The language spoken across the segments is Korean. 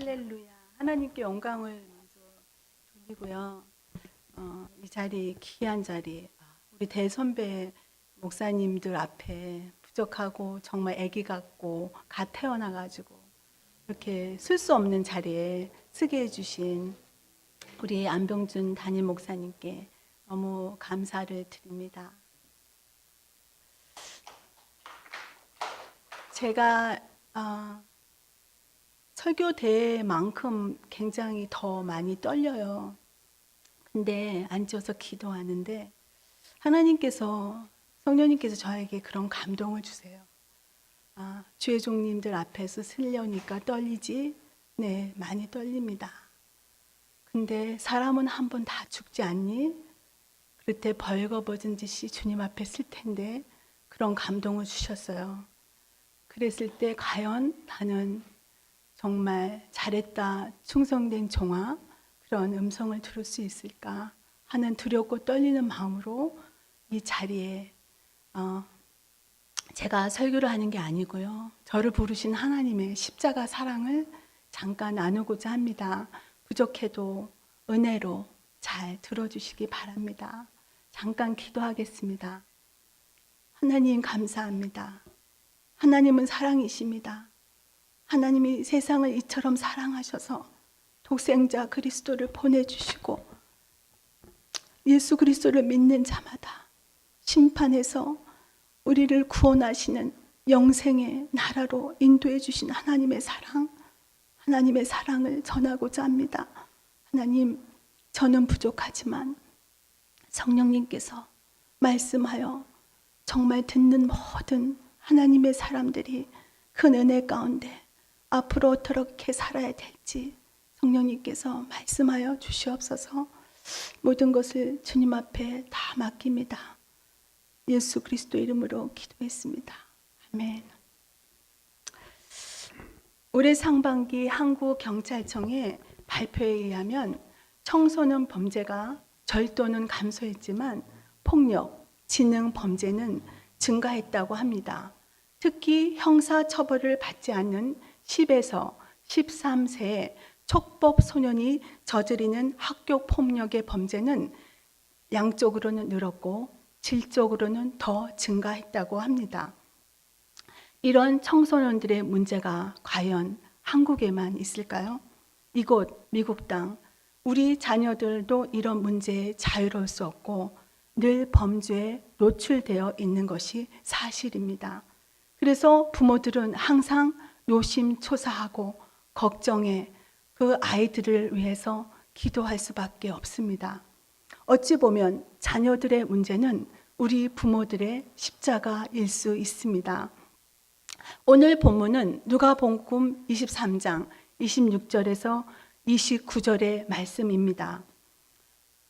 할렐루야. 하나님께 영광을 먼저 돌리고요. 이 자리, 귀한 자리, 우리 대선배 목사님들 앞에 부족하고 정말 아기 같고 갓 태어나가지고 이렇게 쓸 수 없는 자리에 쓰게 해주신 우리 안병준 담임 목사님께 너무 감사를 드립니다. 제가 설교대회만큼 굉장히 더 많이 떨려요. 근데 앉아서 기도하는데 하나님께서, 성령님께서 저에게 그런 감동을 주세요. 주의 종님들 앞에서 쓰려니까 떨리지? 네, 많이 떨립니다. 근데 사람은 한 번 다 죽지 않니? 그럴 때 벌거벗은 듯이 주님 앞에 쓸 텐데 그런 감동을 주셨어요. 그랬을 때 과연 나는 정말 잘했다, 충성된 종아, 그런 음성을 들을 수 있을까 하는 두렵고 떨리는 마음으로 이 자리에 제가 설교를 하는 게 아니고요. 저를 부르신 하나님의 십자가 사랑을 잠깐 나누고자 합니다. 부족해도 은혜로 잘 들어주시기 바랍니다. 잠깐 기도하겠습니다. 하나님 감사합니다. 하나님은 사랑이십니다. 하나님이 세상을 이처럼 사랑하셔서 독생자 그리스도를 보내주시고 예수 그리스도를 믿는 자마다 심판해서 우리를 구원하시는 영생의 나라로 인도해 주신 하나님의 사랑, 하나님의 사랑을 전하고자 합니다. 하나님, 저는 부족하지만 성령님께서 말씀하여 정말 듣는 모든 하나님의 사람들이 큰 은혜 가운데 앞으로 어떻게 살아야 될지 성령님께서 말씀하여 주시옵소서. 모든 것을 주님 앞에 다 맡깁니다. 예수 그리스도 이름으로 기도했습니다. 아멘. 올해 상반기 한국경찰청의 발표에 의하면 청소년 범죄가 절도는 감소했지만 폭력, 지능 범죄는 증가했다고 합니다. 특히 형사처벌을 받지 않는 10에서 13세의 촉법 소년이 저지르는 학교 폭력의 범죄는 양적으로는 늘었고 질적으로는 더 증가했다고 합니다. 이런 청소년들의 문제가 과연 한국에만 있을까요? 이곳 미국 땅 우리 자녀들도 이런 문제에 자유로울 수 없고 늘 범죄에 노출되어 있는 것이 사실입니다. 그래서 부모들은 항상 노심초사하고 걱정해 그 아이들을 위해서 기도할 수밖에 없습니다. 어찌 보면 자녀들의 문제는 우리 부모들의 십자가일 수 있습니다. 오늘 본문은 누가복음 23장 26절에서 29절의 말씀입니다.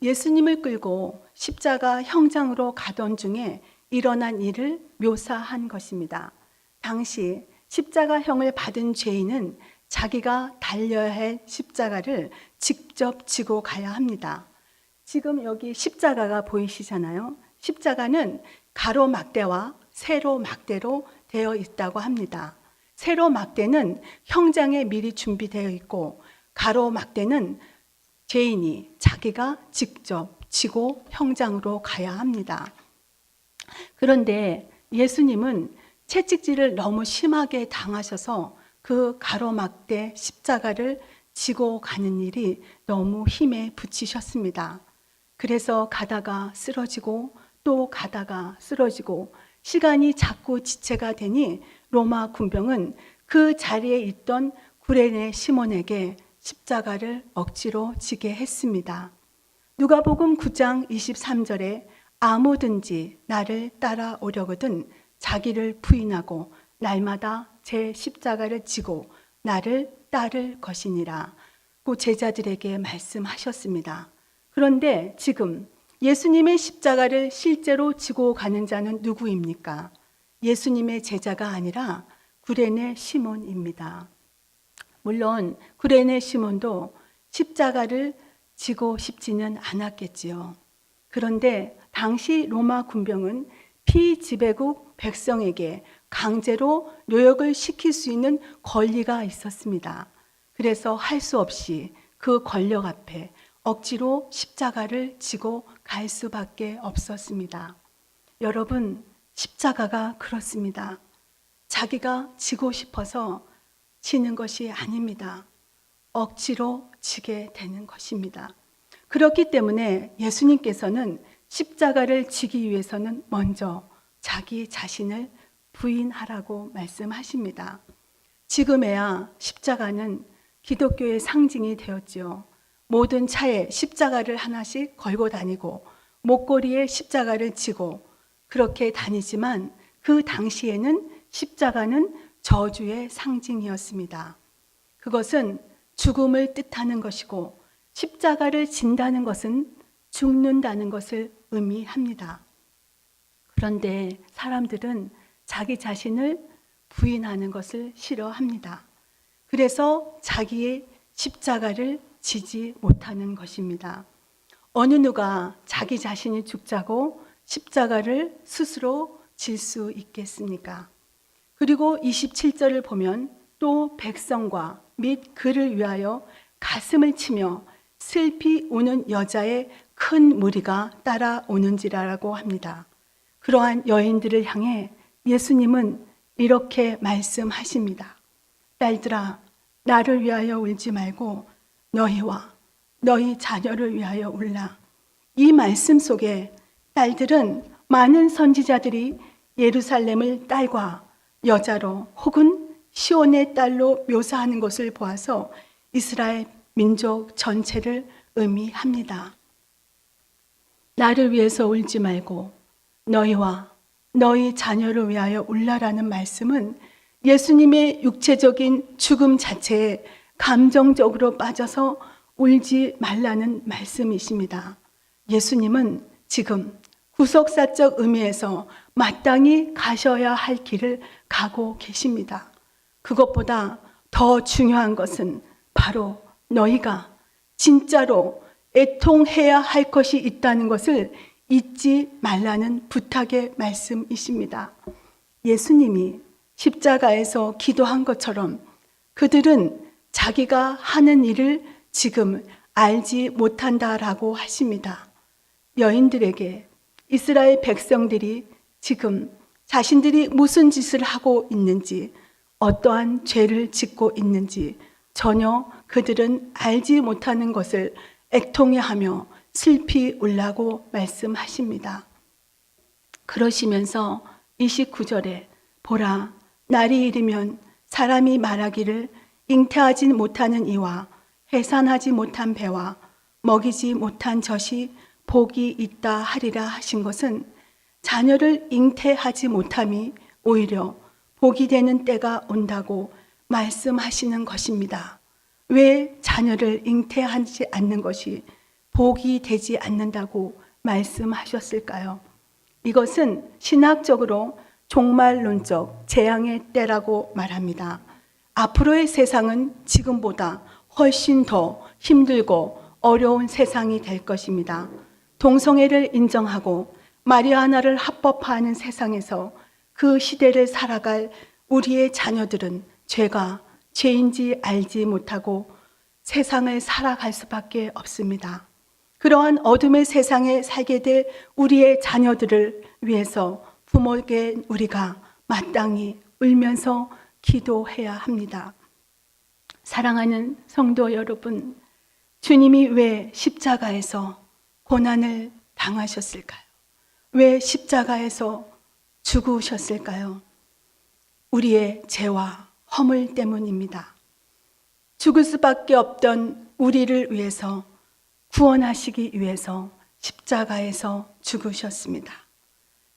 예수님을 끌고 십자가 형장으로 가던 중에 일어난 일을 묘사한 것입니다. 당시 십자가형을 받은 죄인은 자기가 달려야 할 십자가를 직접 지고 가야 합니다. 지금 여기 십자가가 보이시잖아요. 십자가는 가로막대와 세로막대로 되어 있다고 합니다. 세로막대는 형장에 미리 준비되어 있고 가로막대는 죄인이 자기가 직접 지고 형장으로 가야 합니다. 그런데 예수님은 채찍질을 너무 심하게 당하셔서 그 가로막대 십자가를 지고 가는 일이 너무 힘에 부치셨습니다. 그래서 가다가 쓰러지고 또 가다가 쓰러지고 시간이 자꾸 지체가 되니 로마 군병은 그 자리에 있던 구레네 시몬에게 십자가를 억지로 지게 했습니다. 누가복음 9장 23절에 아무든지 나를 따라오려거든 자기를 부인하고 날마다 제 십자가를 지고 나를 따를 것이니라 고 제자들에게 말씀하셨습니다. 그런데 지금 예수님의 십자가를 실제로 지고 가는 자는 누구입니까? 예수님의 제자가 아니라 구레네 시몬입니다. 물론 구레네 시몬도 십자가를 지고 싶지는 않았겠지요. 그런데 당시 로마 군병은 피지배국 백성에게 강제로 노역을 시킬 수 있는 권리가 있었습니다. 그래서 할 수 없이 그 권력 앞에 억지로 십자가를 지고 갈 수밖에 없었습니다. 여러분, 십자가가 그렇습니다. 자기가 지고 싶어서 지는 것이 아닙니다. 억지로 지게 되는 것입니다. 그렇기 때문에 예수님께서는 십자가를 지기 위해서는 먼저 자기 자신을 부인하라고 말씀하십니다. 지금에야 십자가는 기독교의 상징이 되었지요. 모든 차에 십자가를 하나씩 걸고 다니고 목걸이에 십자가를 지고 그렇게 다니지만 그 당시에는 십자가는 저주의 상징이었습니다. 그것은 죽음을 뜻하는 것이고 십자가를 진다는 것은 죽는다는 것을 의미합니다. 그런데 사람들은 자기 자신을 부인하는 것을 싫어합니다. 그래서 자기의 십자가를 지지 못하는 것입니다. 어느 누가 자기 자신이 죽자고 십자가를 스스로 질 수 있겠습니까? 그리고 27절을 보면 또 백성과 및 그를 위하여 가슴을 치며 슬피 우는 여자의 큰 무리가 따라오는지라라고 합니다. 그러한 여인들을 향해 예수님은 이렇게 말씀하십니다. 딸들아, 나를 위하여 울지 말고 너희와 너희 자녀를 위하여 울라. 이 말씀 속에 딸들은 많은 선지자들이 예루살렘을 딸과 여자로 혹은 시온의 딸로 묘사하는 것을 보아서 이스라엘 민족 전체를 의미합니다. 나를 위해서 울지 말고 너희와 너희 자녀를 위하여 울라라는 말씀은 예수님의 육체적인 죽음 자체에 감정적으로 빠져서 울지 말라는 말씀이십니다. 예수님은 지금 구속사적 의미에서 마땅히 가셔야 할 길을 가고 계십니다. 그것보다 더 중요한 것은 바로 너희가 진짜로 애통해야 할 것이 있다는 것을 잊지 말라는 부탁의 말씀이십니다. 예수님이 십자가에서 기도한 것처럼 그들은 자기가 하는 일을 지금 알지 못한다라고 하십니다. 여인들에게 이스라엘 백성들이 지금 자신들이 무슨 짓을 하고 있는지, 어떠한 죄를 짓고 있는지 전혀 그들은 알지 못하는 것을 애통해하며 슬피 울라고 말씀하십니다. 그러시면서 29절에 보라, 날이 이르면 사람이 말하기를 잉태하지 못하는 이와 해산하지 못한 배와 먹이지 못한 젖이 복이 있다 하리라 하신 것은 자녀를 잉태하지 못함이 오히려 복이 되는 때가 온다고 말씀하시는 것입니다. 왜 자녀를 잉태하지 않는 것이 복이 되지 않는다고 말씀하셨을까요? 이것은 신학적으로 종말론적 재앙의 때라고 말합니다. 앞으로의 세상은 지금보다 훨씬 더 힘들고 어려운 세상이 될 것입니다. 동성애를 인정하고 마리아나를 합법화하는 세상에서 그 시대를 살아갈 우리의 자녀들은 죄가 죄인지 알지 못하고 세상을 살아갈 수밖에 없습니다. 그러한 어둠의 세상에 살게 될 우리의 자녀들을 위해서 부모에게 우리가 마땅히 울면서 기도해야 합니다. 사랑하는 성도 여러분, 주님이 왜 십자가에서 고난을 당하셨을까요? 왜 십자가에서 죽으셨을까요? 우리의 죄와 허물 때문입니다. 죽을 수밖에 없던 우리를 위해서 구원하시기 위해서 십자가에서 죽으셨습니다.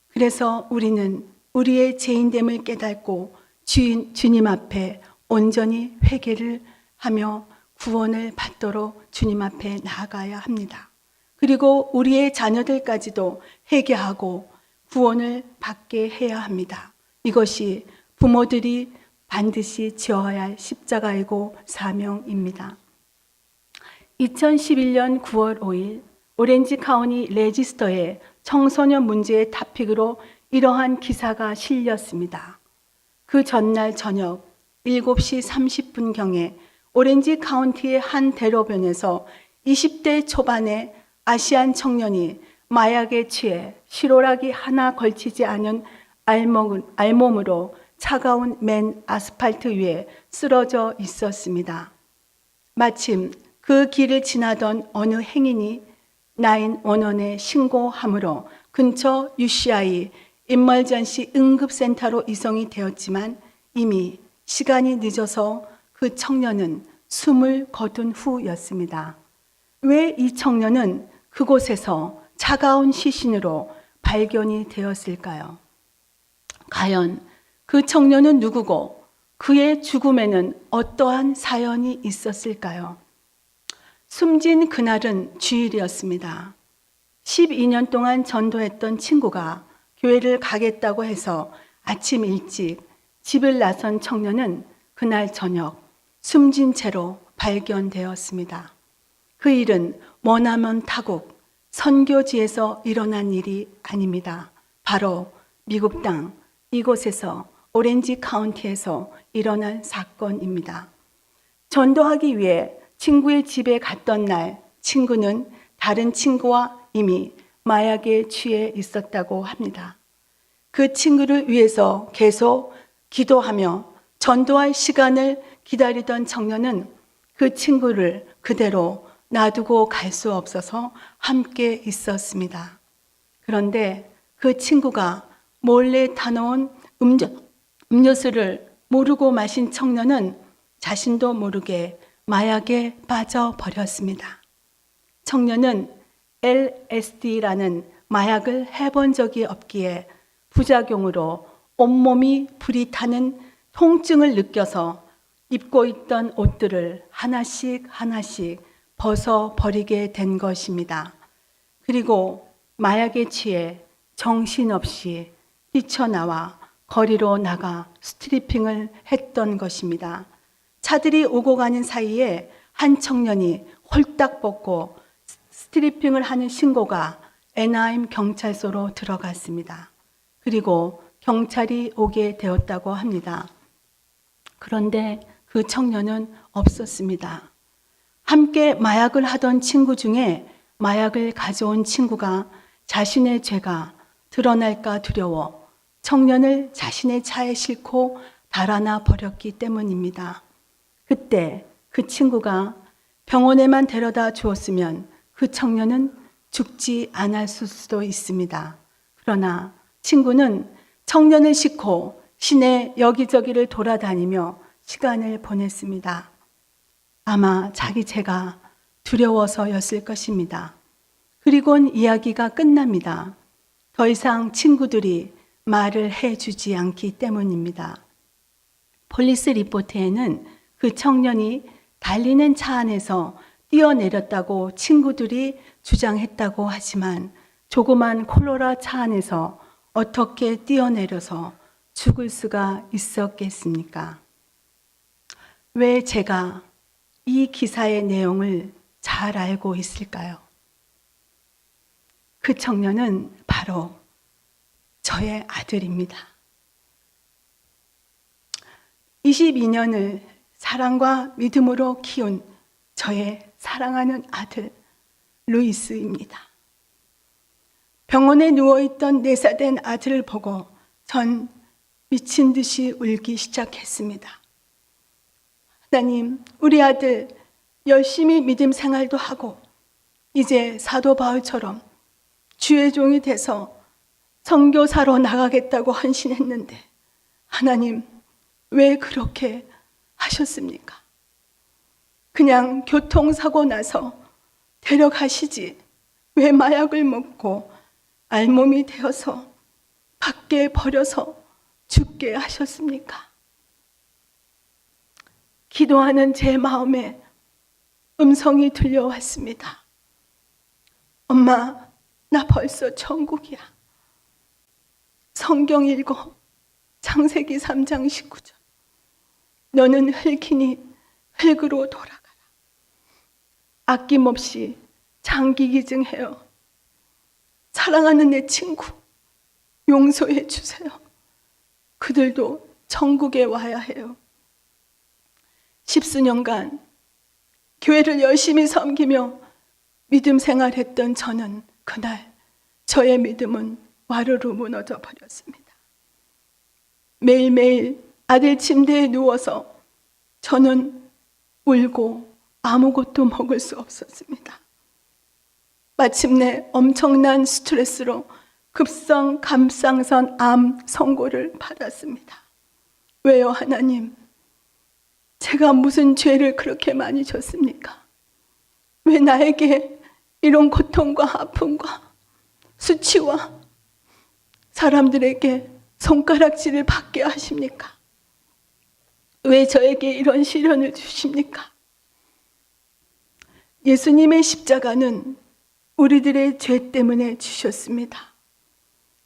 그래서 우리는 우리의 죄인됨을 깨닫고 주님 앞에 온전히 회개를 하며 구원을 받도록 주님 앞에 나아가야 합니다. 그리고 우리의 자녀들까지도 회개하고 구원을 받게 해야 합니다. 이것이 부모들이 반드시 지어야 할 십자가이고 사명입니다. 2011년 9월 5일 오렌지 카운티 레지스터에 청소년 문제의 타픽으로 이러한 기사가 실렸습니다. 그 전날 저녁 7시 30분경에 오렌지 카운티의 한 대로변에서 20대 초반의 아시안 청년이 마약에 취해 실오라기 하나 걸치지 않은 알몸으로 차가운 맨 아스팔트 위에 쓰러져 있었습니다. 마침 그 길을 지나던 어느 행인이 911에 신고함으로 근처 UCI 임멀전시 응급센터로 이송이 되었지만 이미 시간이 늦어서 그 청년은 숨을 거둔 후였습니다. 왜 이 청년은 그곳에서 차가운 시신으로 발견이 되었을까요? 과연 그 청년은 누구고 그의 죽음에는 어떠한 사연이 있었을까요? 숨진 그날은 주일이었습니다. 12년 동안 전도했던 친구가 교회를 가겠다고 해서 아침 일찍 집을 나선 청년은 그날 저녁 숨진 채로 발견되었습니다. 그 일은 머나먼 타국 선교지에서 일어난 일이 아닙니다. 바로 미국 땅 이곳에서 오렌지 카운티에서 일어난 사건입니다. 전도하기 위해 친구의 집에 갔던 날 친구는 다른 친구와 이미 마약에 취해 있었다고 합니다. 그 친구를 위해서 계속 기도하며 전도할 시간을 기다리던 청년은 그 친구를 그대로 놔두고 갈 수 없어서 함께 있었습니다. 그런데 그 친구가 몰래 타놓은 음료수를 모르고 마신 청년은 자신도 모르게 마약에 빠져버렸습니다. 청년은 LSD라는 마약을 해본 적이 없기에 부작용으로 온몸이 불이 타는 통증을 느껴서 입고 있던 옷들을 하나씩 벗어버리게 된 것입니다. 그리고 마약에 취해 정신없이 뛰쳐나와 거리로 나가 스트리핑을 했던 것입니다. 차들이 오고 가는 사이에 한 청년이 홀딱 벗고 스트리핑을 하는 신고가 애나임 경찰서로 들어갔습니다. 그리고 경찰이 오게 되었다고 합니다. 그런데 그 청년은 없었습니다. 함께 마약을 하던 친구 중에 마약을 가져온 친구가 자신의 죄가 드러날까 두려워 청년을 자신의 차에 싣고 달아나 버렸기 때문입니다. 그때 그 친구가 병원에만 데려다 주었으면 그 청년은 죽지 않았을 수도 있습니다. 그러나 친구는 청년을 싣고 시내 여기저기를 돌아다니며 시간을 보냈습니다. 아마 자기 죄가 두려워서였을 것입니다. 그리곤 이야기가 끝납니다. 더 이상 친구들이 말을 해주지 않기 때문입니다. 폴리스 리포트에는 그 청년이 달리는 차 안에서 뛰어내렸다고 친구들이 주장했다고 하지만 조그만 콜로라 차 안에서 어떻게 뛰어내려서 죽을 수가 있었겠습니까? 왜 제가 이 기사의 내용을 잘 알고 있을까요? 그 청년은 바로 저의 아들입니다. 22년을 사랑과 믿음으로 키운 저의 사랑하는 아들 루이스입니다. 병원에 누워있던 4살 된 아들을 보고 전 미친 듯이 울기 시작했습니다. 하나님, 우리 아들 열심히 믿음 생활도 하고 이제 사도 바울처럼 주의 종이 돼서 선교사로 나가겠다고 헌신했는데 하나님, 왜 그렇게 하셨습니까? 그냥 교통사고 나서 데려가시지 왜 마약을 먹고 알몸이 되어서 밖에 버려서 죽게 하셨습니까? 기도하는 제 마음에 음성이 들려왔습니다. 엄마, 나 벌써 천국이야. 성경 읽어. 창세기 3장 19절. 너는 흙이니 흙으로 돌아가라. 아낌없이 장기기증해요. 사랑하는 내 친구 용서해 주세요. 그들도 천국에 와야 해요. 10수년간 교회를 열심히 섬기며 믿음 생활했던 저는 그날 저의 믿음은 와르르 무너져 버렸습니다. 매일매일 아들 침대에 누워서 저는 울고 아무것도 먹을 수 없었습니다. 마침내 엄청난 스트레스로 급성 갑상선 암 선고를 받았습니다. 왜요, 하나님? 제가 무슨 죄를 그렇게 많이 졌습니까? 왜 나에게 이런 고통과 아픔과 수치와 사람들에게 손가락질을 받게 하십니까? 왜 저에게 이런 시련을 주십니까? 예수님의 십자가는 우리들의 죄 때문에 주셨습니다.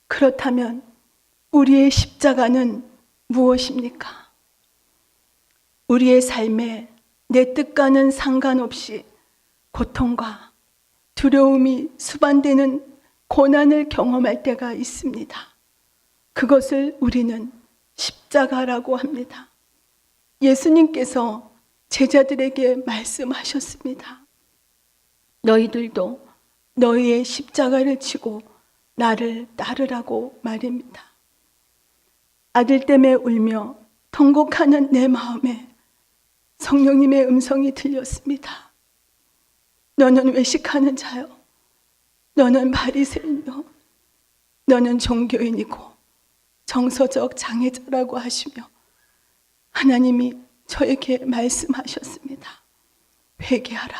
그렇다면 우리의 십자가는 무엇입니까? 우리의 삶에 내 뜻과는 상관없이 고통과 두려움이 수반되는 고난을 경험할 때가 있습니다. 그것을 우리는 십자가라고 합니다. 예수님께서 제자들에게 말씀하셨습니다. 너희들도 너희의 십자가를 지고 나를 따르라고 말입니다. 아들 때문에 울며 통곡하는 내 마음에 성령님의 음성이 들렸습니다. 너는 외식하는 자요, 너는 바리새인요, 너는 종교인이고 정서적 장애자라고 하시며 하나님이 저에게 말씀하셨습니다. 회개하라.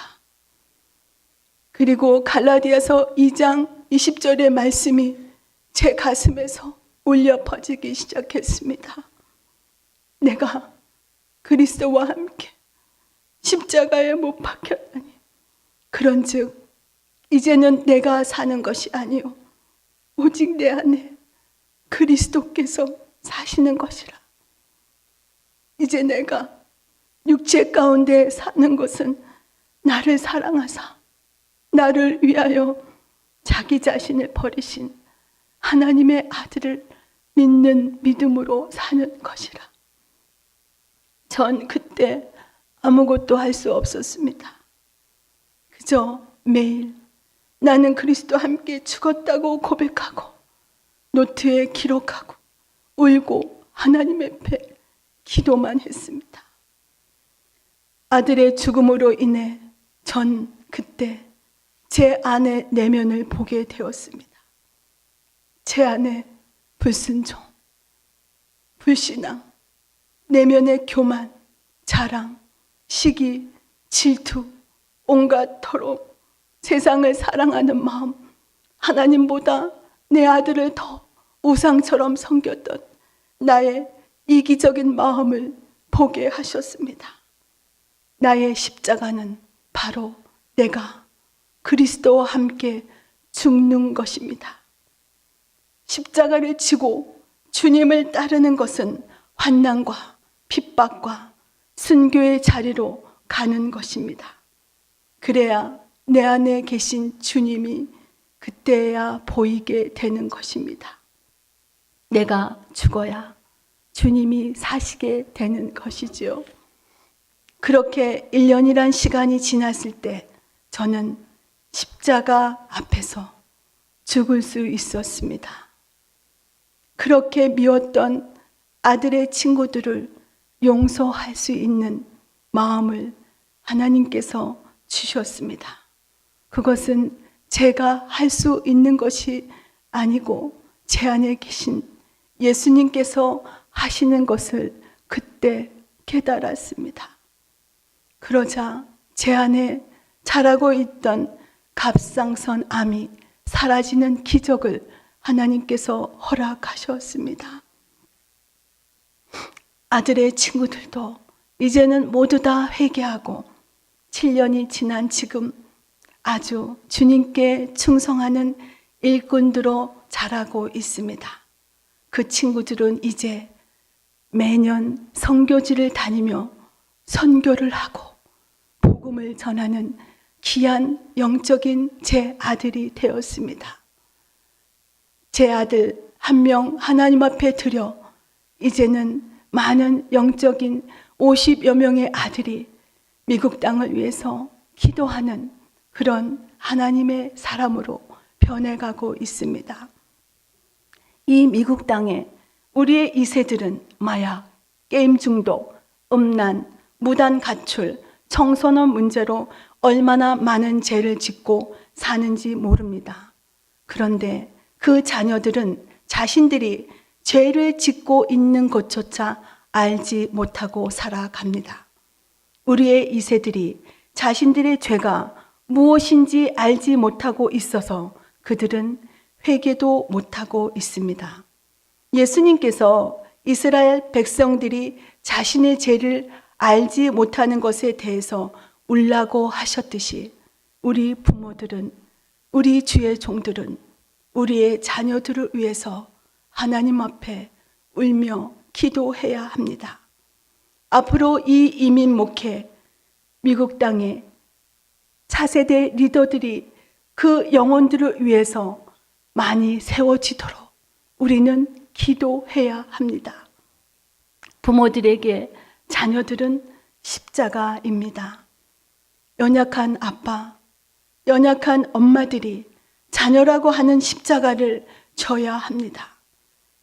그리고 갈라디아서 2장 20절의 말씀이 제 가슴에서 울려 퍼지기 시작했습니다. 내가 그리스도와 함께 십자가에 못 박혔다니, 그런즉 이제는 내가 사는 것이 아니요 오직 내 안에 그리스도께서 사시는 것이라. 이제 내가 육체 가운데 사는 것은 나를 사랑하사 나를 위하여 자기 자신을 버리신 하나님의 아들을 믿는 믿음으로 사는 것이라. 전 그때 아무것도 할 수 없었습니다. 그저 매일 나는 그리스도와 함께 죽었다고 고백하고 노트에 기록하고 울고 하나님 앞에 기도만 했습니다. 아들의 죽음으로 인해 전 그때 제 안의 내면을 보게 되었습니다. 제 안에 불순종, 불신앙, 내면의 교만, 자랑, 시기, 질투, 온갖 더러움, 세상을 사랑하는 마음, 하나님보다 내 아들을 더 우상처럼 섬겼던 나의 이기적인 마음을 보게 하셨습니다. 나의 십자가는 바로 내가 그리스도와 함께 죽는 것입니다. 십자가를 지고 주님을 따르는 것은 환난과 핍박과 순교의 자리로 가는 것입니다. 그래야 내 안에 계신 주님이 그때야 보이게 되는 것입니다. 내가 죽어야 주님이 사시게 되는 것이지요. 그렇게 1년이란 시간이 지났을 때 저는 십자가 앞에서 죽을 수 있었습니다. 그렇게 미웠던 아들의 친구들을 용서할 수 있는 마음을 하나님께서 주셨습니다. 그것은 제가 할 수 있는 것이 아니고 제 안에 계신 예수님께서 하시는 것을 그때 깨달았습니다. 그러자 제 안에 자라고 있던 갑상선 암이 사라지는 기적을 하나님께서 허락하셨습니다. 아들의 친구들도 이제는 모두 다 회개하고 7년이 지난 지금 아주 주님께 충성하는 일꾼들로 자라고 있습니다. 그 친구들은 이제 매년 선교지를 다니며 선교를 하고 복음을 전하는 귀한 영적인 제 아들이 되었습니다. 제 아들 한 명 하나님 앞에 드려 이제는 많은 영적인 50여 명의 아들이 미국 땅을 위해서 기도하는 그런 하나님의 사람으로 변해가고 있습니다. 이 미국 땅에 우리의 2세들은 마약, 게임 중독, 음란, 무단 가출, 청소년 문제로 얼마나 많은 죄를 짓고 사는지 모릅니다. 그런데 그 자녀들은 자신들이 죄를 짓고 있는 것조차 알지 못하고 살아갑니다. 우리의 2세들이 자신들의 죄가 무엇인지 알지 못하고 있어서 그들은 회개도 못하고 있습니다. 예수님께서 이스라엘 백성들이 자신의 죄를 알지 못하는 것에 대해서 울라고 하셨듯이 우리 부모들은, 우리 주의 종들은 우리의 자녀들을 위해서 하나님 앞에 울며 기도해야 합니다. 앞으로 이 이민 목회, 미국 땅에 차세대 리더들이 그 영혼들을 위해서 많이 세워지도록 우리는 기도해야 합니다. 부모들에게 자녀들은 십자가입니다. 연약한 아빠, 연약한 엄마들이 자녀라고 하는 십자가를 져야 합니다.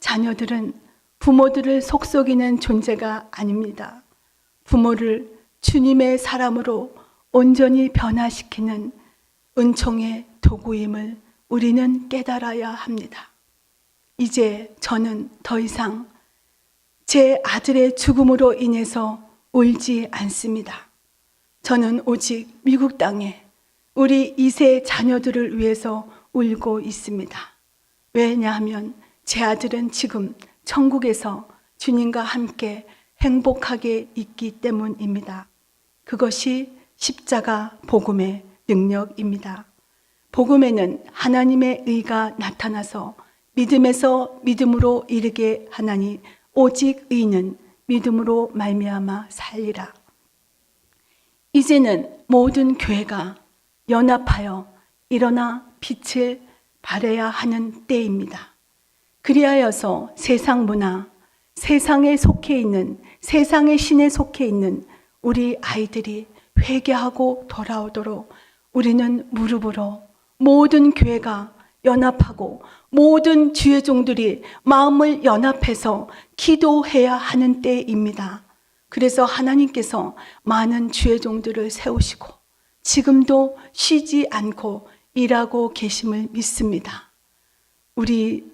자녀들은 부모들을 속썩이는 존재가 아닙니다. 부모를 주님의 사람으로 온전히 변화시키는 은총의 도구임을 우리는 깨달아야 합니다. 이제 저는 더 이상 제 아들의 죽음으로 인해서 울지 않습니다. 저는 오직 미국 땅에 우리 2세 자녀들을 위해서 울고 있습니다. 왜냐하면 제 아들은 지금 천국에서 주님과 함께 행복하게 있기 때문입니다. 그것이 십자가 복음의 능력입니다. 복음에는 하나님의 의가 나타나서 믿음에서 믿음으로 이르게 하나니 오직 의는 믿음으로 말미암아 살리라. 이제는 모든 교회가 연합하여 일어나 빛을 발해야 하는 때입니다. 그리하여서 세상 문화, 세상에 속해 있는, 세상의 신에 속해 있는 우리 아이들이 회개하고 돌아오도록 우리는 무릎으로 모든 교회가 연합하고 모든 주의 종들이 마음을 연합해서 기도해야 하는 때입니다. 그래서 하나님께서 많은 주의 종들을 세우시고 지금도 쉬지 않고 일하고 계심을 믿습니다. 우리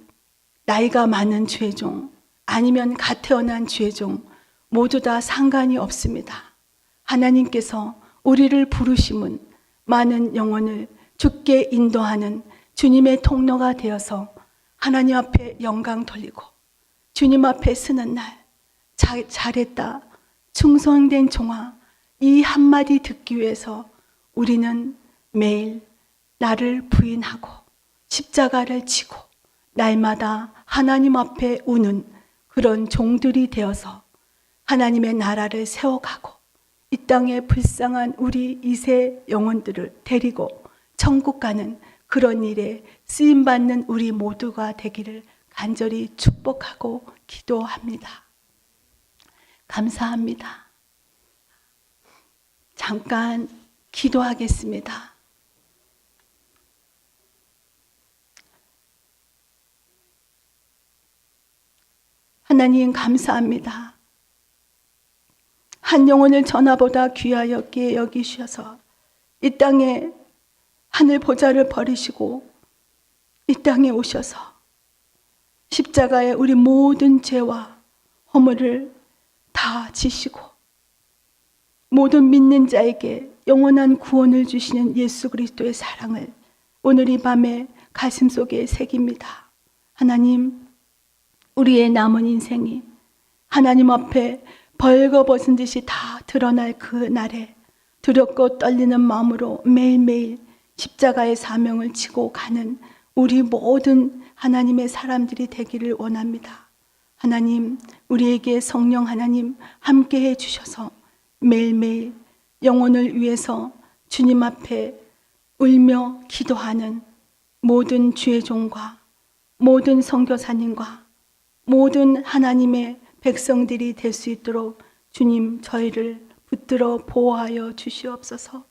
나이가 많은 주의 종 아니면 갓 태어난 주의 종 모두 다 상관이 없습니다. 하나님께서 우리를 부르심은 많은 영혼을 주께 인도하는 주님의 통로가 되어서 하나님 앞에 영광 돌리고 주님 앞에 서는 날 잘했다 충성된 종아 이 한마디 듣기 위해서 우리는 매일 나를 부인하고 십자가를 지고 날마다 하나님 앞에 우는 그런 종들이 되어서 하나님의 나라를 세워가고 이 땅에 불쌍한 우리 2세 영혼들을 데리고 천국 가는 그런 일에 쓰임받는 우리 모두가 되기를 간절히 축복하고 기도합니다. 감사합니다. 잠깐 기도하겠습니다. 하나님 감사합니다. 한 영혼을 전하보다 귀하였기에 여기셔서 이 땅에 하늘 보좌를 버리시고 이 땅에 오셔서 십자가에 우리 모든 죄와 허물을 다 지시고 모든 믿는 자에게 영원한 구원을 주시는 예수 그리스도의 사랑을 오늘 이 밤에 가슴속에 새깁니다. 하나님, 우리의 남은 인생이 하나님 앞에 벌거벗은 듯이 다 드러날 그 날에 두렵고 떨리는 마음으로 매일매일 십자가의 사명을 지고 가는 우리 모든 하나님의 사람들이 되기를 원합니다. 하나님, 우리에게 성령 하나님 함께해 주셔서 매일매일 영혼을 위해서 주님 앞에 울며 기도하는 모든 주의 종과 모든 선교사님과 모든 하나님의 백성들이 될 수 있도록 주님, 저희를 붙들어 보호하여 주시옵소서.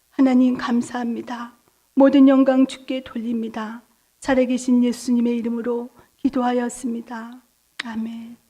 하나님 감사합니다. 모든 영광 주께 돌립니다. 살아계신 예수님의 이름으로 기도하였습니다. 아멘.